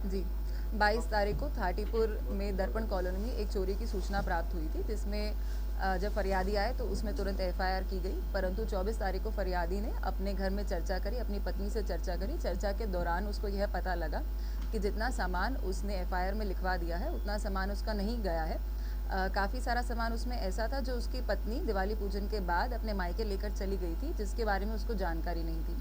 जी, 22 तारीख को थाटीपुर में दर्पण कॉलोनी में एक चोरी की सूचना प्राप्त हुई थी, जिसमें जब फरियादी आए तो उसमें तुरंत एफआईआर की गई। परंतु 24 तारीख को फरियादी ने अपने घर में चर्चा करी, अपनी पत्नी से चर्चा करी। चर्चा के दौरान उसको यह पता लगा कि जितना सामान उसने एफआईआर में लिखवा दिया है उतना सामान उसका नहीं गया है। काफ़ी सारा सामान उसमें ऐसा था जो उसकी पत्नी दिवाली पूजन के बाद अपने मायके लेकर चली गई थी, जिसके बारे में उसको जानकारी नहीं थी।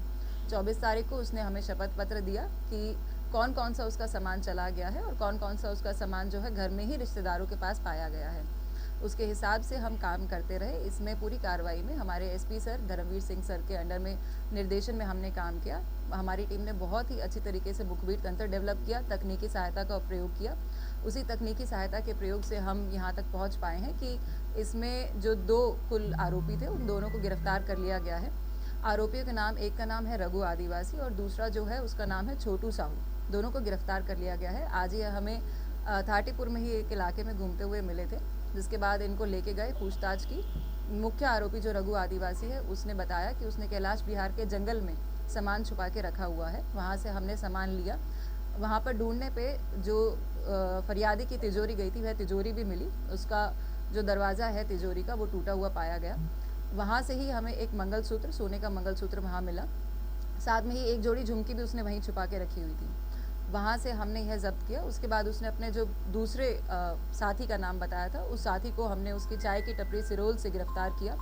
24 तारीख को उसने हमें शपथ पत्र दिया कि कौन कौन सा उसका सामान चला गया है और कौन कौन सा उसका सामान जो है घर में ही रिश्तेदारों के पास पाया गया है। उसके हिसाब से हम काम करते रहे। इसमें पूरी कार्रवाई में हमारे SP sir Dharmveer Singh sir के अंडर में निर्देशन में हमने काम किया। हमारी टीम ने बहुत ही अच्छी तरीके से मुखबिर तंत्र डेवलप किया, तकनीकी सहायता का प्रयोग किया। उसी तकनीकी सहायता के प्रयोग से हम यहाँ तक पहुँच पाए हैं कि इसमें जो 2 कुल आरोपी थे उन दोनों को गिरफ्तार कर लिया गया है। आरोपियों के नाम, एक का नाम है रघु आदिवासी और दूसरा जो है उसका नाम है छोटू साहू। दोनों को गिरफ्तार कर लिया गया है। आज ये हमें थाटीपुर में ही एक इलाके में घूमते हुए मिले थे, जिसके बाद इनको लेके गए, पूछताछ की। मुख्य आरोपी जो रघु आदिवासी है उसने बताया कि उसने कैलाश बिहार के जंगल में सामान छुपा के रखा हुआ है। वहाँ से हमने सामान लिया। वहाँ पर ढूंढने पे जो फरियादी की तिजोरी गई थी वह तिजोरी भी मिली। उसका जो दरवाज़ा है तिजोरी का वो टूटा हुआ पाया गया। वहाँ से ही हमें एक मंगलसूत्र, सोने का मंगलसूत्र वहाँ मिला। साथ में ही एक जोड़ी झुमकी भी उसने वहीं छुपा के रखी हुई थी। वहाँ से हमने यह ज़ब्त किया। उसके बाद उसने अपने जो दूसरे साथी का नाम बताया था, उस साथी को हमने उसकी चाय की टपरी सिरोल से गिरफ्तार किया।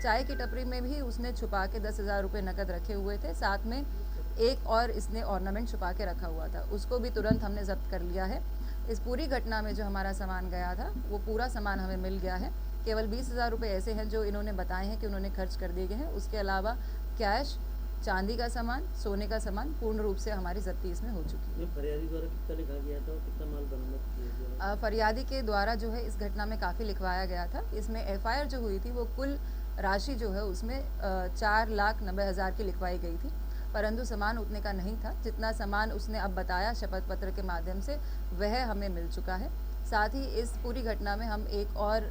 चाय की टपरी में भी उसने छुपा के 10,000 रुपये नकद रखे हुए थे। साथ में एक और इसने ऑर्नामेंट छुपा के रखा हुआ था, उसको भी तुरंत हमने ज़ब्त कर लिया है। इस पूरी घटना में जो हमारा सामान गया था वो पूरा सामान हमें मिल गया है। केवल 20,000 रुपये ऐसे हैं जो इन्होंने बताए हैं कि उन्होंने खर्च कर दिए गए हैं। उसके अलावा कैश, चांदी का सामान, सोने का सामान पूर्ण रूप से हमारी जब्ती इसमें हो चुकी है। फरियादी द्वारा कितना लिखा गया था और कितना माल बरामद किया गया? फरियादी के द्वारा जो है इस घटना में काफ़ी लिखवाया गया था। इसमें एफआईआर जो हुई थी वो कुल राशि जो है उसमें 4,90,000 की लिखवाई गई थी, परंतु सामान उतने का नहीं था। जितना सामान उसने अब बताया शपथ पत्र के माध्यम से वह हमें मिल चुका है। साथ ही इस पूरी घटना में हम एक और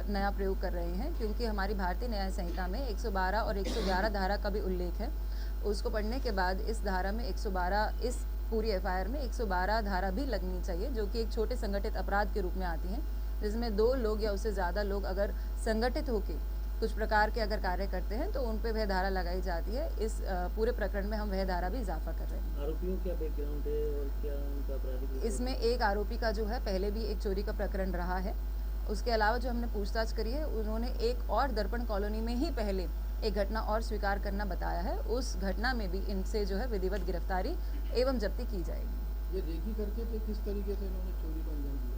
नया प्रयोग कर रहे हैं, क्योंकि हमारी भारतीय न्याय संहिता में 112 और 111 धारा का भी उल्लेख है। उसको पढ़ने के बाद इस धारा में 112, इस पूरी एफआईआर में 112 धारा भी लगनी चाहिए, जो कि एक छोटे संगठित अपराध के रूप में आती हैं, जिसमें 2 लोग या उससे ज़्यादा लोग अगर संगठित होकर कुछ प्रकार के अगर कार्य करते हैं तो उन पर वह धारा लगाई जाती है। इस पूरे प्रकरण में हम वह धारा भी इजाफा कर रहे हैं। आरोपियों क्या बैकग्राउंड है और क्या उनका आपराधिक? इसमें एक आरोपी का जो है पहले भी एक चोरी का प्रकरण रहा है। उसके अलावा जो हमने पूछताछ करी है, उन्होंने एक और दर्पण कॉलोनी में ही पहले एक घटना और स्वीकार करना बताया है। उस घटना में भी इनसे जो है विधिवत गिरफ्तारी एवं जब्ती की जाएगी। ये रेकी करके थे, किस तरीके से इन्होंने चोरी को अंजाम दिया?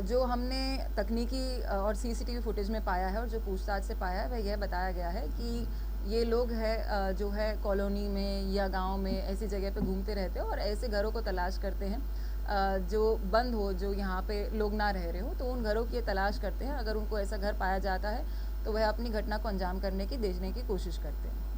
जो हमने तकनीकी और सीसीटीवी फुटेज में पाया है और जो पूछताछ से पाया है वह यह बताया गया है कि ये लोग है जो है कॉलोनी में या गांव में ऐसी जगह पे घूमते रहते हैं और ऐसे घरों को तलाश करते हैं जो बंद हो, जो यहाँ पे लोग ना रह रहे हो, तो उन घरों की ये तलाश करते हैं। अगर उनको ऐसा घर पाया जाता है तो वह अपनी घटना को अंजाम करने की, देखने की कोशिश करते हैं।